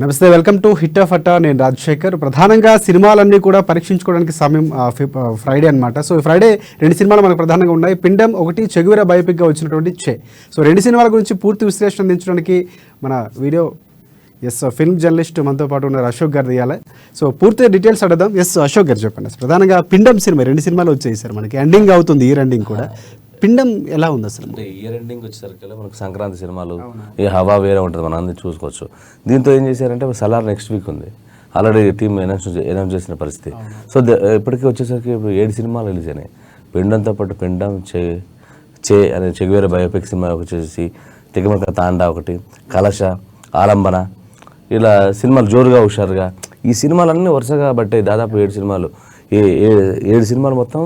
నమస్తే, welcome to hit of అట్టా. నేను రాజశేఖర్. ప్రధానంగా సినిమాలన్నీ కూడా పరీక్షించుకోవడానికి సమయం ఫ్రైడే అనమాట. సో ఫ్రైడే రెండు సినిమాలు మనకు ప్రధానంగా ఉన్నాయి. పిండం ఒకటి, చెగువెర బయోపిక్గా వచ్చినటువంటి చే. సో రెండు సినిమాల గురించి పూర్తి విశ్లేషణ అందించడానికి మన వీడియో ఫిల్మ్ జర్నలిస్ట్ మనతో పాటు ఉన్నారు అశోక్ గారు తీయాలి. సో పూర్తి డీటెయిల్స్ అడదాం. అశోక్ గారు చెప్పండి. ప్రధానంగా పిండం సినిమా రెండు సినిమాలు వచ్చాయి సార్, మనకి ఎండింగ్ అవుతుంది, ఇయర్ ఎండింగ్ కూడా. పిండం ఎలా ఉంది అసలు? అంటే ఇయర్ ఎండింగ్ వచ్చేసరికి మనకు సంక్రాంతి సినిమాలు ఈ హవా వేరే ఉంటుంది, మనం అందరూ చూసుకోవచ్చు. దీంతో ఏం చేశారంటే సలార్ నెక్స్ట్ వీక్ ఉంది, ఆల్రెడీ టీమ్ అనౌన్స్ చేసిన పరిస్థితి. సో ఇప్పటికీ వచ్చేసరికి 7 సినిమాలు రిలీజ్ అయినాయి. పిండంతో పాటు పిండం, చే అనే చెగువేర బయోపిక్ సినిమా వచ్చేసి, తిగమక తాండా ఒకటి, కలశ, ఆలంబన, ఇలా సినిమాలు జోరుగా హుషారుగా ఈ సినిమాలన్నీ వరుసగా బట్టాయి. దాదాపు 7 సినిమాలు, 7 సినిమాలు మొత్తం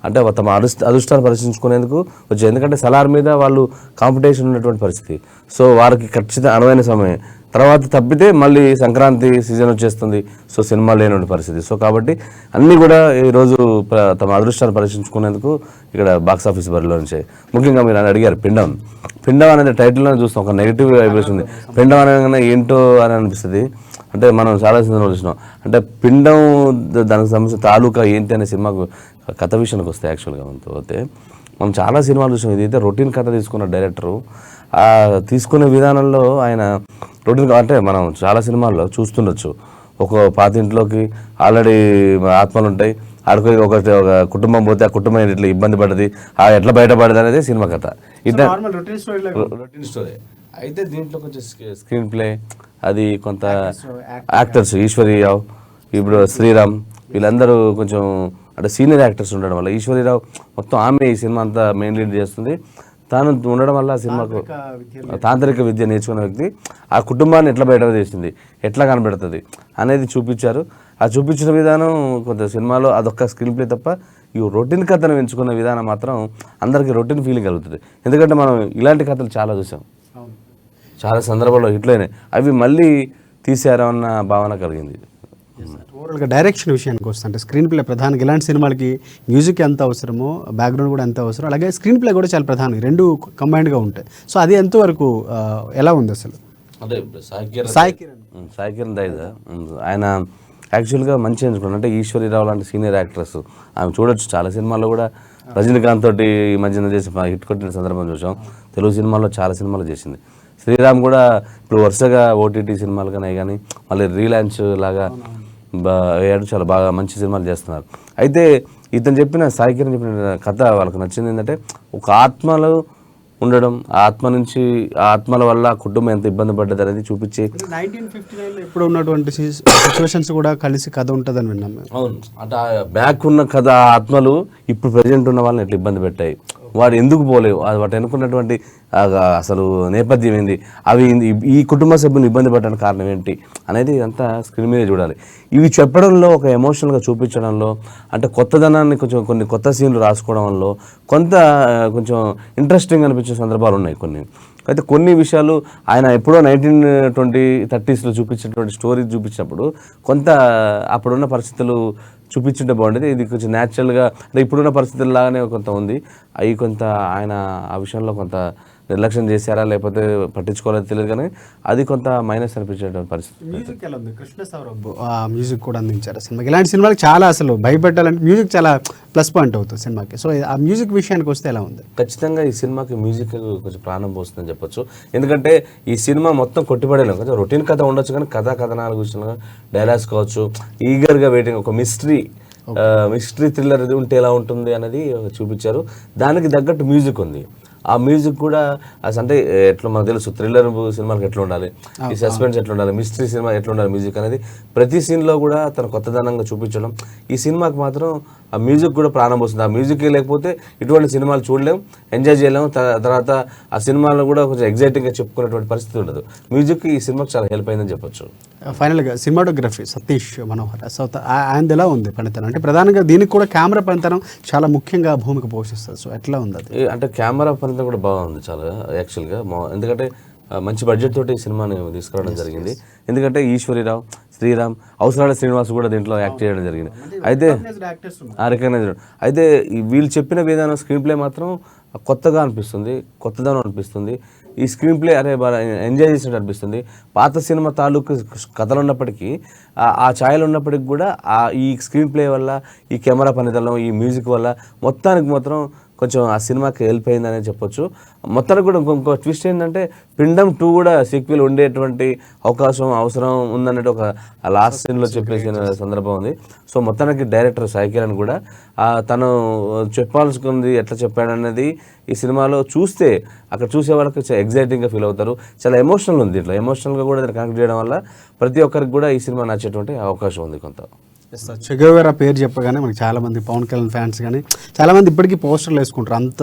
అంటే తమ అదృష్టాన్ని పరిశీలించుకునేందుకు వచ్చాయి. ఎందుకంటే సలార్ మీద వాళ్ళు కాంపిటీషన్ ఉన్నటువంటి పరిస్థితి. సో వారికి ఖచ్చితంగా అనువైన సమయం. తర్వాత తప్పితే మళ్ళీ సంక్రాంతి సీజన్ వచ్చేస్తుంది. సో సినిమా లేనటువంటి పరిస్థితి. సో కాబట్టి అన్నీ కూడా ఈరోజు తమ అదృష్టాన్ని పరిశీలించుకునేందుకు ఇక్కడ బాక్స్ ఆఫీస్ బరిలో నుంచి. ముఖ్యంగా మీరు అడిగారు పిండం అనేది టైటిల్లోనే చూస్తాం, ఒక నెగిటివ్ వైబ్రేషన్ ఉంది. పిండం అనగానే ఏంటో అని అనిపిస్తుంది. అంటే మనం చాలా సినిమాలు చూసినాం. అంటే పిండం దానికి సంబంధించిన తాలూకా ఏంటి అనే సినిమాకు కథ విషయానికి వస్తే యాక్చువల్గా మనతో పోతే మనం చాలా సినిమాలు చూసాం. ఇదైతే రొటీన్ కథ తీసుకున్న డైరెక్టరు, ఆ తీసుకునే విధానంలో ఆయన రొటీన్ అంటే మనం చాలా సినిమాల్లో చూస్తుండొచ్చు. ఒక పాతింట్లోకి ఆల్రెడీ ఆత్మలు ఉంటాయి, ఆడుకొని ఒక కుటుంబం పోతే ఆ కుటుంబం ఇట్లా ఇబ్బంది పడ్డది, ఎట్లా బయటపడదు అనేది సినిమా కథ. ఇట్లా రొటీన్ స్టోరీ. అయితే దీంట్లో కొంచెం స్క్రీన్ ప్లే అది కొంత యాక్టర్స్ ఈశ్వరీరావు, ఇప్పుడు శ్రీరామ్, వీళ్ళందరూ కొంచెం అంటే సీనియర్ యాక్టర్స్ ఉండడం వల్ల, ఈశ్వరీరావు మొత్తం ఆమె ఈ సినిమా అంతా మెయిన్ లీడ్ చేస్తుంది. తాను ఉండడం వల్ల సినిమాకు తాంత్రిక విద్య నేర్చుకున్న వ్యక్తి ఆ కుటుంబాన్ని ఎట్లా బయట చేసింది, ఎట్లా కనబడుతుంది అనేది చూపించారు. ఆ చూపించిన విధానం కొంత సినిమాలో అదొక్క స్క్రీన్ ప్లే తప్ప ఈ రొటీన్ కథను ఎంచుకున్న విధానం మాత్రం అందరికీ రొటీన్ ఫీలింగ్ కలుగుతుంది. ఎందుకంటే మనం ఇలాంటి కథలు చాలా చూసాం, చాలా సందర్భాల్లో హిట్లయినాయి. అవి మళ్ళీ తీసారన్న భావన కలిగింది. ఓవరాల్గా డైరెక్షన్ విషయానికి వస్తుంటే స్క్రీన్ ప్లే ప్రధానంగా ఇలాంటి సినిమాలకి మ్యూజిక్ ఎంత అవసరమో, బ్యాక్గ్రౌండ్ కూడా ఎంత అవసరం, అలాగే స్క్రీన్ ప్లే కూడా చాలా ప్రధానం, రెండు కంబైన్డ్గా ఉంటాయి. సో అది ఎంతవరకు ఎలా ఉంది అసలు? అంటే సాయి కిరణ్ దైద ఆయన యాక్చువల్గా మంచి ఎంచుకున్నాడు. అంటే ఈశ్వరీరావు లాంటి సీనియర్ యాక్ట్రెస్ ఆమె చూడొచ్చు, చాలా సినిమాల్లో కూడా రజనీకాంత్ తోటి ఈ మధ్యన చేసి హిట్ కొట్టిన సందర్భం చూసాం. తెలుగు సినిమాల్లో చాలా సినిమాలు చేసింది. శ్రీరామ్ కూడా ఇప్పుడు వరుసగా ఓటీటీ సినిమాలు కానీ మళ్ళీ రీలాంచ్ లాగా చాలా బాగా మంచి సినిమాలు చేస్తున్నారు. అయితే ఇతను చెప్పిన సాయి కిరణ్ చెప్పిన కథ వాళ్ళకి నచ్చింది ఏంటంటే, ఒక ఆత్మలు ఉండడం, ఆ ఆత్మ నుంచి ఆ ఆత్మల వల్ల కుటుంబం ఎంత ఇబ్బంది పడ్డది అనేది చూపించి 1959లో ఇప్పుడు ఉన్నటువంటి సిచ్యువేషన్స్ కూడా కలిసి కథ ఉంటుందని విన్నాం. అవును, అంటే బ్యాక్ ఉన్న కథ ఆత్మలు ఇప్పుడు ప్రజెంట్ ఉన్న వాళ్ళని ఎట్లా ఇబ్బంది పెట్టాయి, వాడు ఎందుకు పోలేవు, వాటి అనుకున్నటువంటి అసలు నేపథ్యం ఏంది, అవి ఈ కుటుంబ సభ్యులు ఇబ్బంది పడడానికి కారణం ఏంటి అనేది అంతా స్క్రీన్ మీదే చూడాలి. ఇవి చెప్పడంలో, ఒక ఎమోషనల్గా చూపించడంలో, అంటే కొత్తదనాన్ని కొన్ని కొత్త సీన్లు రాసుకోవడంలో కొంచెం ఇంట్రెస్టింగ్ అనిపించే సందర్భాలు ఉన్నాయి కొన్ని. అయితే కొన్ని విషయాలు ఆయన ఎప్పుడో 1920-30s చూపించినటువంటి స్టోరీ చూపించినప్పుడు కొంత అప్పుడున్న పరిస్థితులు చూపించుంటే బాగుండేది. ఇది కొంచెం న్యాచురల్గా అంటే ఇప్పుడున్న పరిస్థితుల్లాగానే కొంత ఉంది. అవి కొంత ఆయన ఆ విషయంలో కొంత నిర్లక్ష్యం చేశారా లేకపోతే పట్టించుకోవాలని తెలియదు, కానీ అది కొంత మైనస్ అనిపించేటువంటి పరిస్థితి. మ్యూజిక్ ఎలా ఉంది? కృష్ణ సౌరభ్ మ్యూజిక్ కూడా అందించారు సినిమాకి. ఇలాంటి సినిమాకి చాలా అసలు భయపెట్టాలంటే మ్యూజిక్ చాలా ప్లస్ పాయింట్ అవుతుంది సినిమాకి. సో ఆ మ్యూజిక్ విషయానికి వస్తే ఎలా ఉంది? ఖచ్చితంగా ఈ సినిమాకి మ్యూజిక్ కొంచెం ప్రాణం పోస్తుందని చెప్పొచ్చు. ఎందుకంటే ఈ సినిమా మొత్తం కొట్టిపడేలాం, కొంచెం రొటీన్ కథ ఉండొచ్చు, కానీ కథనాల విషయంలో డైలాగ్స్ కావచ్చు, ఈగర్గా వెయిటింగ్, ఒక మిస్టరీ థ్రిల్లర్ ఉంటే ఎలా ఉంటుంది అనేది చూపించారు. దానికి తగ్గట్టు మ్యూజిక్ ఉంది. ఆ మ్యూజిక్ కూడా అంటే ఎట్లా మనకు తెలుసు, థ్రిల్లర్ సినిమాకి ఎట్లా ఉండాలి, ఈ సస్పెన్స్ ఎట్లా ఉండాలి, మిస్టరీ సినిమా ఎట్లా ఉండాలి, మ్యూజిక్ అనేది ప్రతి సీన్లో కూడా తన కొత్తదనంగా చూపించడం. ఈ సినిమాకి మాత్రం ఆ మ్యూజిక్ కూడా ప్రాణం వస్తుంది. ఆ మ్యూజిక్ లేకపోతే ఇటువంటి సినిమాలు చూడలేము, ఎంజాయ్ చేయలేము. తర్వాత ఆ సినిమాలను కూడా కొంచెం ఎగ్జైటింగ్గా చెప్పుకునేటువంటి పరిస్థితి ఉండదు. మ్యూజిక్ ఈ సినిమాకి చాలా హెల్ప్ అయిందని చెప్పొచ్చు. ఫైనల్గా సినిమాటోగ్రఫీ సతీష్ మనోహర్ ఆయనది ఎలా ఉంది పనితనం? అంటే ప్రధానంగా దీనికి కూడా కెమెరా పనితనం చాలా ముఖ్యంగా భూమిక పోషిస్తుంది. సో ఎట్లా ఉంది అది? అంటే కెమెరా పనితనం కూడా బాగుంది చాలా యాక్చువల్గా. ఎందుకంటే మంచి బడ్జెట్ తోటి ఈ సినిమాని తీసుకురావడం జరిగింది. ఎందుకంటే ఈశ్వరీరావు, శ్రీరామ్, అవసరాల శ్రీనివాస్ కూడా దీంట్లో యాక్ట్ చేయడం జరిగింది. అయితే రికగ్నైజ్డ్. అయితే వీళ్ళు చెప్పిన విధానం స్క్రీన్ ప్లే మాత్రం కొత్తగా అనిపిస్తుంది, కొత్తదనం అనిపిస్తుంది. ఈ స్క్రీన్ ప్లే అరే బాగా ఎంజాయ్ చేసినట్టు అనిపిస్తుంది. పాత సినిమా తాలూకు కథలు ఉన్నప్పటికీ ఆ ఛాయలు ఉన్నప్పటికీ కూడా ఈ స్క్రీన్ ప్లే వల్ల, ఈ కెమెరా పనితనం, ఈ మ్యూజిక్ వల్ల మొత్తానికి మాత్రం కొంచెం ఆ సినిమాకి హెల్ప్ అయిందనే చెప్పొచ్చు. మొత్తానికి కూడా ఇంకో ట్విస్ట్ ఏంటంటే పిండం 2 కూడా సీక్వెల్ ఉండేటువంటి అవసరం ఉందన్నట్టు ఒక లాస్ట్ సీన్లో చెప్పేసిన సందర్భం ఉంది. సో మొత్తానికి డైరెక్టర్ సాయి కిరణ్ కూడా తను చెప్పాల్సుకుంది ఎట్లా చెప్పాడనేది ఈ సినిమాలో చూస్తే అక్కడ చూసే వాళ్ళకి ఎగ్జైటింగ్గా ఫీల్ అవుతారు. చాలా ఎమోషనల్ ఉంది ఇట్లా, ఎమోషనల్గా కూడా దాన్ని కనెక్ట్ చేయడం వల్ల ప్రతి ఒక్కరికి కూడా ఈ సినిమా నచ్చేటువంటి అవకాశం ఉంది కొంత. చెగోవెరా పేరు చెప్పగానే మనకి చాలామంది పవన్ కళ్యాణ్ ఫ్యాన్స్ కానీ చాలామంది ఇప్పటికీ పోస్టర్లు వేసుకుంటారు. అంత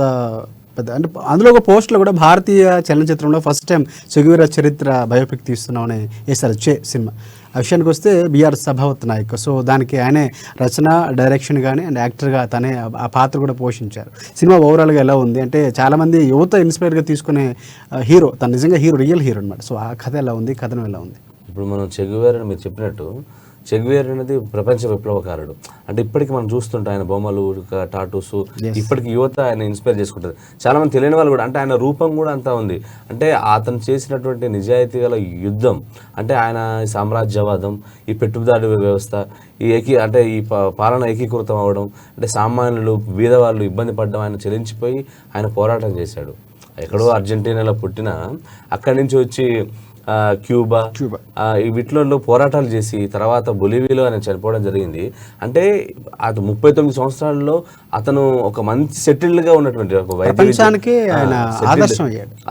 పెద్ద అంటే అందులో ఒక పోస్టర్లో కూడా భారతీయ చలనచిత్రంలో ఫస్ట్ టైం చెగోవెరా చరిత్ర బయోపిక్ తీస్తున్నామని వేస్తారు సినిమా. ఆ విషయానికి వస్తే బిఆర్ సభావత్ నాయక్, సో దానికి ఆయనే రచన, డైరెక్షన్ కానీ అండ్ యాక్టర్గా తనే ఆ పాత్ర కూడా పోషించారు. సినిమా ఓవరాల్గా ఎలా ఉంది అంటే చాలామంది యువత ఇన్స్పైర్గా తీసుకునే హీరో, తను నిజంగా రియల్ హీరో అనమాట. సో ఆ కథ ఎలా ఉంది, కథనం ఎలా ఉంది? ఇప్పుడు మనం చెగోవెరా మీరు చెప్పినట్టు చెగోవెరా అనేది ప్రపంచ విప్లవకారుడు. అంటే ఇప్పటికి మనం చూస్తుంటాం ఆయన బొమ్మలు, టాటూస్, ఇప్పటికి యువత ఆయన ఇన్స్పైర్ చేసుకుంటుంది. చాలా మంది తెలియని వాళ్ళు కూడా, అంటే ఆయన రూపం కూడా అంతా ఉంది. అంటే అతను చేసినటువంటి నిజాయితీ గల యుద్ధం, అంటే ఆయన సామ్రాజ్యవాదం, ఈ పెట్టుబడిదారు వ్యవస్థ, అంటే ఈ పాలన ఏకీకృతం అవ్వడం, అంటే సామాన్యులు బీదవాళ్ళు ఇబ్బంది పడడం, ఆయన చెలించిపోయి ఆయన పోరాటం చేశాడు. ఎక్కడో అర్జెంటీనాలో పుట్టిన అక్కడి నుంచి వచ్చి క్యూబా వీటిలో పోరాటాలు చేసి తర్వాత బొలివియాలో ఆయన చనిపోవడం జరిగింది. అంటే అటు 39 సంవత్సరాల్లో అతను ఒక మంచి సెటిల్డ్గా ఉన్నటువంటి ఒక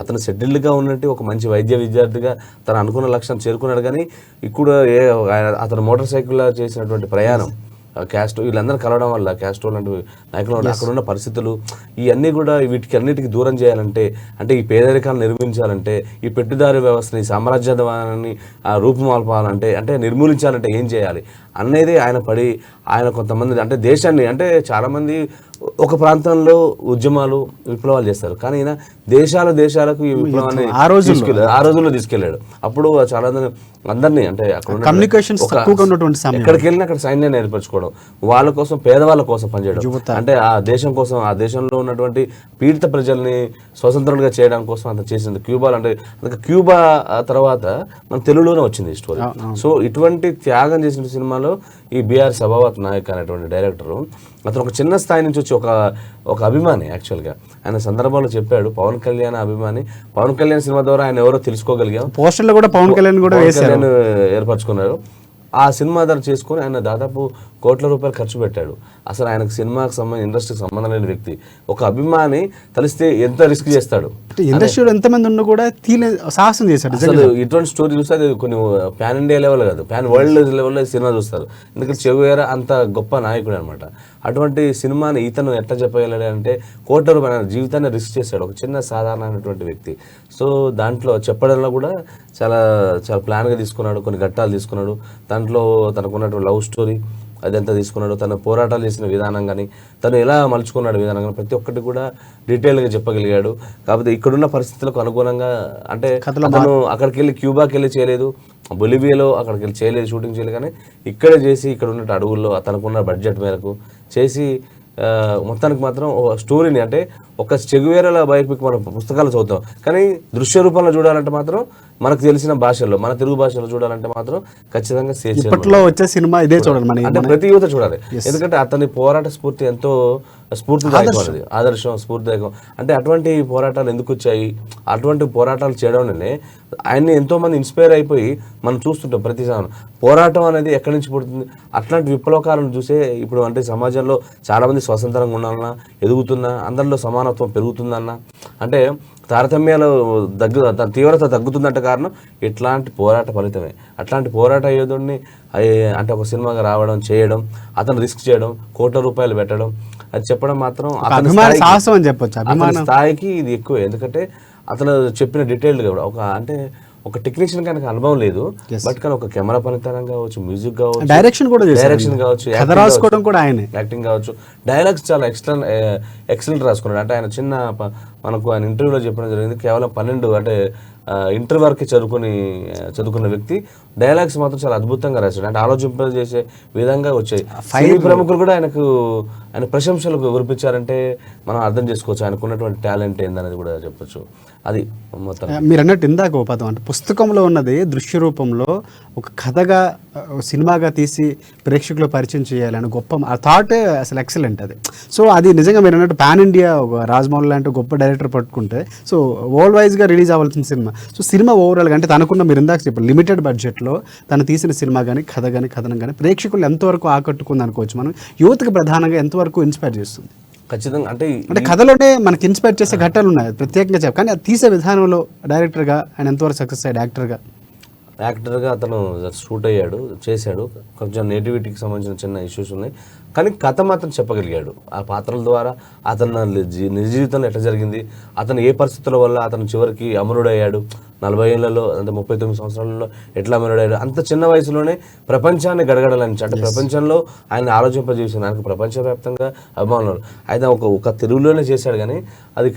అతను సెటిల్డ్గా ఉన్నట్టు ఒక మంచి వైద్య విద్యార్థిగా తను అనుకున్న లక్ష్యం చేరుకున్నాడు. కానీ ఇప్పుడు అతను మోటార్ సైకిల్ చేసినటువంటి ప్రయాణం, క్యాస్ట్రో వీళ్ళందరూ కలవడం వల్ల, క్యాస్ట్రో లాంటి నాయకులు అక్కడ ఉన్న పరిస్థితులు ఇవన్నీ కూడా వీటికి అన్నిటికీ దూరం చేయాలంటే, అంటే ఈ పేదరికాన్ని నిర్మించాలంటే, ఈ పెట్టుదారి వ్యవస్థని, సామ్రాజ్యవాదాన్ని రూపుమాల్పాలంటే, అంటే నిర్మూలించాలంటే ఏం చేయాలి అనేది ఆయన కొంతమంది అంటే దేశాన్ని, అంటే చాలామంది ఒక ప్రాంతంలో ఉద్యమాలు, విప్లవాలు చేస్తారు. కానీ ఈయన దేశాలకు ఈ విప్లవాన్ని ఆ రోజుల్లో తీసుకెళ్ళాడు. అప్పుడు చాలా అందరినీ, అంటే అక్కడ ఎక్కడికి వెళ్ళినా అక్కడ సైన్యాన్ని ఏర్పరచుకోవడం, వాళ్ళ కోసం, పేదవాళ్ళ కోసం పనిచేయడం, అంటే ఆ దేశం కోసం, ఆ దేశంలో ఉన్నటువంటి పీడిత ప్రజల్ని స్వతంత్రులుగా చేయడం కోసం అంత చేసింది. క్యూబా అంటే క్యూబా తర్వాత మన తెలుగులోనే వచ్చింది ఈ స్టోరీ. సో ఇటువంటి త్యాగం చేసిన సినిమాలో ఈ బిఆర్ సభావత్ నాయక్ అనేటువంటి డైరెక్టరు, అతను ఒక చిన్న స్థాయి నుంచి వచ్చి ఒక అభిమాని. యాక్చువల్గా ఆయన సందర్భంలో చెప్పాడు, పవన్ కళ్యాణ్ అభిమాని. పవన్ కళ్యాణ్ సినిమా ద్వారా ఆయన ఎవరో తెలుసుకోగలిగాం. పోస్టర్లో కూడా పవన్ కళ్యాణ్ ఏర్పరచుకున్నారు. ఆ సినిమా ధర చేసుకుని ఆయన దాదాపు కోట్ల రూపాయలు ఖర్చు పెట్టాడు. అసలు ఆయనకు సినిమాకి సంబంధించి, ఇండస్ట్రీకి సంబంధం లేని వ్యక్తి, ఒక అభిమాని తెలిస్తే ఎంత రిస్క్ చేస్తాడు. ఇండస్ట్రీలో ఎంతమంది ఉన్నా కూడా సాహసం చేశాడు. అసలు ఇటువంటి స్టోరీ చూస్తే అది కొన్ని పాన్ ఇండియా లెవెల్ కాదు, పాన్ వరల్డ్ లెవెల్లో సినిమా చూస్తారు. ఎందుకంటే చెగోవెరా అంత గొప్ప నాయకుడు అనమాట. అటువంటి సినిమాని ఇతను ఎట్లా చెప్పగలడు అంటే, కోట్ల రూపాయల జీవితాన్ని రిస్క్ చేశాడు, ఒక చిన్న సాధారణమైనటువంటి వ్యక్తి. సో దాంట్లో చెప్పడంలో కూడా చాలా చాలా ప్లాన్గా తీసుకున్నాడు, కొన్ని ఘట్టాలు తీసుకున్నాడు. దాంట్లో తనకున్నటువంటి లవ్ స్టోరీ అదంతా తీసుకున్నాడు. తను పోరాటాలు చేసిన విధానం కానీ, తను ఎలా మలుచుకున్నాడు విధానం కానీ, ప్రతి ఒక్కటి కూడా డీటెయిల్గా చెప్పగలిగాడు. కాకపోతే ఇక్కడున్న పరిస్థితులకు అనుగుణంగా, అంటే అతను అక్కడికి వెళ్ళి క్యూబాకి వెళ్ళి చేయలేదు, బొలివియాలో అక్కడికి వెళ్ళి చేయలేదు, షూటింగ్ చేయలేదు. కానీ ఇక్కడే చేసి, ఇక్కడ ఉన్న అడవుల్లో తనకున్న బడ్జెట్ మేరకు చేసి మొత్తానికి మాత్రం ఒక స్టోరీని, అంటే ఒక చెగోవెరా బయోపిక్ మనం పుస్తకాలు చదువుతాం, కానీ దృశ్య రూపంలో చూడాలంటే మాత్రం మనకు తెలిసిన భాషల్లో, మన తెలుగు భాషలో చూడాలంటే మాత్రం ఖచ్చితంగా ఇప్పట్లో వచ్చే సినిమా ఇదే చూడాలి, అంటే ప్రతి యువత చూడాలి. ఎందుకంటే అతని పోరాట స్ఫూర్తి ఎంతో స్ఫూర్తిదాయకం, ఆదర్శం, స్ఫూర్తిదాయకం. అంటే అటువంటి పోరాటాలు ఎందుకు వచ్చాయి, అటువంటి పోరాటాలు చేయడం వల్లనే ఆయన్ని ఎంతోమంది ఇన్స్పైర్ అయిపోయి మనం చూస్తుంటాం. ప్రతి పోరాటం అనేది ఎక్కడి నుంచి పుడుతుంది, అట్లాంటి విప్లవకాలను చూసే ఇప్పుడు అంటే సమాజంలో చాలామంది స్వతంత్రంగా ఉండాలన్నా, ఎదుగుతున్నా, అందరిలో సమానత్వం పెరుగుతుందన్నా, అంటే తారతమ్యాలు తీవ్రత తగ్గుతుందంటే కారణం ఇట్లాంటి పోరాట ఫలితమే. అట్లాంటి పోరాట యోధుడిని అంటే ఒక సినిమాగా రావడం, చేయడం, అతను రిస్క్ చేయడం, కోట్ల రూపాయలు పెట్టడం, అది చెప్పడం మాత్రం అతని స్థాయికి ఇది ఎక్కువ. ఎందుకంటే అతను చెప్పిన డీటెయిల్డ్గా కూడా ఒక టెక్నీషియన్ కనుక అనుభవం లేదు, బట్ కానీ ఒక కెమెరా పనితనం కావచ్చు, మ్యూజిక్ కావచ్చు, డైరెక్షన్ కావచ్చు, యాక్టింగ్ కావచ్చు, డైలాగ్స్ చాలా ఎక్సలెంట్ రాసుకున్నాడు. అంటే ఆయన మనకు ఆయన ఇంటర్వ్యూలో చెప్పడం జరిగింది, కేవలం 12 అంటే ఇంటర్ వరకు చదువుకున్న వ్యక్తి డైలాగ్స్ మాత్రం చాలా అద్భుతంగా రాశాడు. అంటే ఆలోచింపజేసే విధంగా వచ్చాయి. సినీ ప్రముఖులు కూడా ఆయన ప్రశంసలు కురిపించారంటే మనం అర్థం చేసుకోవచ్చు ఆయనకున్నటువంటి టాలెంట్ ఏందనేది కూడా చెప్పొచ్చు. అది మొత్తం మీరు అన్నట్టు ఇందాక ఒక పదం అంటే పుస్తకంలో ఉన్నది దృశ్య రూపంలో ఒక కథగా సినిమాగా తీసి ప్రేక్షకులు పరిచయం చేయాలని గొప్ప ఆ థాట్ అసలు ఎక్సలెంట్ అది. సో అది నిజంగా మీరు అన్నట్టు పాన్ ఇండియా ఒక రాజమౌళి లాంటి గొప్ప డైరెక్టర్ పట్టుకుంటే సో వరల్డ్ వైజ్గా రిలీజ్ అవ్వాల్సిన సినిమా. సో సినిమా ఓవరాల్గా అంటే తనకున్న మీరు ఇందాక చెప్పారు లిమిటెడ్ బడ్జెట్లో తను తీసిన సినిమా కానీ కథ కానీ కథనం కానీ ప్రేక్షకులు ఎంతవరకు ఆకట్టుకుంది అనుకోవచ్చు మనం, యూత్కి ప్రధానంగా ఎంతవరకు ఇన్స్పైర్ చేస్తుంది? ఖచ్చితంగా అంటే కథలోనే మనకి ఇన్స్పైర్ చేసే ఘట్టాలు ఉన్నాయి ప్రత్యేకంగా చెప్ప, కానీ అది తీసే విధానంలో డైరెక్టర్గా ఆయన ఎంతవరకు సక్సెస్ అయ్యాడు యాక్టర్గా అతను షూట్ అయ్యాడు, చేశాడు. కొంచెం నేటివిటీకి సంబంధించిన చిన్న ఇష్యూస్ ఉన్నాయి, కానీ కథ మాత్రం చెప్పగలిగాడు. ఆ పాత్రల ద్వారా అతను నిజ జీవితంలో ఎట్లా జరిగింది, అతను ఏ పరిస్థితుల వల్ల అతను చివరికి అమరుడయ్యాడు, 40 ఏళ్లలో అంటే 39 సంవత్సరాలలో ఎట్లా అమరుడయ్యాడు, అంత చిన్న వయసులోనే ప్రపంచాన్ని గడగడలని అంటే ప్రపంచంలో ఆయన ఆలోచింపజేసింది. ఆయనకు ప్రపంచవ్యాప్తంగా అభిమానులు. అయితే ఒక తెలుగులోనే చేశాడు, కానీ అది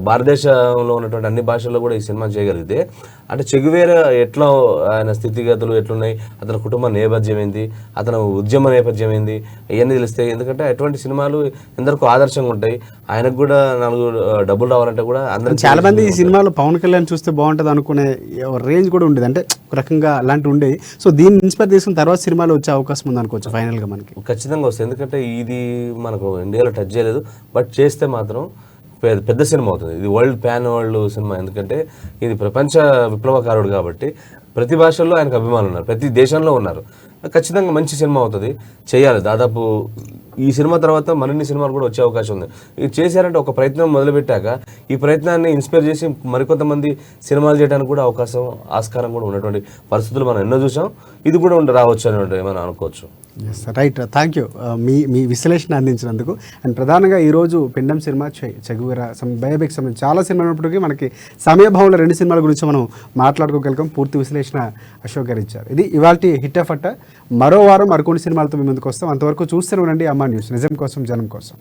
భారతదేశంలో ఉన్నటువంటి అన్ని భాషల్లో కూడా ఈ సినిమా చేయగలిగితే అంటే చెగువేరా ఎట్లా ఆయన స్థితిగతులు ఎట్లున్నాయి, అతని కుటుంబ నేపథ్యం ఏంది, అతను ఉద్యమ నేపథ్యం ఏంది, ఇవన్నీ తెలుస్తాయి. ఎందుకంటే అటువంటి సినిమాలు ఎందరికో ఆదర్శంగా ఉంటాయి. ఆయనకు కూడా 4 డబ్బులు రావాలంటే కూడా అందరూ చాలా మంది ఈ సినిమాలో పవన్ కళ్యాణ్ చూస్తే బాగుంటుంది అనుకునే రేంజ్ కూడా ఉండేది, అంటే ఒక రకంగా అలాంటివి ఉండేవి. సో దీన్ని ఇన్స్పైర్ చేసుకున్న తర్వాత సినిమాలో వచ్చే అవకాశం ఉంది అనుకోవచ్చు ఫైనల్గా మనకి. ఖచ్చితంగా వస్తుంది, ఎందుకంటే ఇది మనకు ఇండియాలో టచ్ చేయలేదు, బట్ చేస్తే మాత్రం పెద్ద సినిమా అవుతుంది. ఇది వరల్డ్ సినిమా, ఎందుకంటే ఇది ప్రపంచ విప్లవకారుడు కాబట్టి ప్రతి భాషల్లో ఆయనకు అభిమానులు ఉన్నారు, ప్రతి దేశంలో ఉన్నారు. ఖచ్చితంగా మంచి సినిమా అవుతుంది, చేయాలి. దాదాపు ఈ సినిమా తర్వాత మరిన్ని సినిమాలు కూడా వచ్చే అవకాశం ఉంది. ఇది చేశారంటే ఒక ప్రయత్నం మొదలుపెట్టాక ఈ ప్రయత్నాన్ని ఇన్స్పైర్ చేసి మరికొంతమంది సినిమాలు చేయడానికి కూడా ఆస్కారం కూడా ఉన్నటువంటి పరిస్థితులు మనం ఎన్నో చూసాం. ఇది కూడా రావచ్చు అని మనం అనుకోవచ్చు. రైట్, థ్యాంక్ యూ మీ విశ్లేషణ అందించినందుకు. అండ్ ప్రధానంగా ఈరోజు పిండం సినిమా చెగువేరా బయోపిక్ సంబంధించి చాలా సినిమాలు ఉన్నప్పటికీ మనకి సమయభావంలో 2 సినిమాల గురించి మనం మాట్లాడుకోగలిగాం. పూర్తి విశ్లేషణ అశోక్ గారు ఇచ్చారు. ఇది ఇవాల్టి హిట్ ఎఫ్ అట్ట. మరో వారం మరికొన్ని సినిమాలతో మీ ముందుకు వస్తాం. అంతవరకు చూస్తూనే ఉండండి అమ్మా న్యూస్, నిజం కోసం జనం కోసం.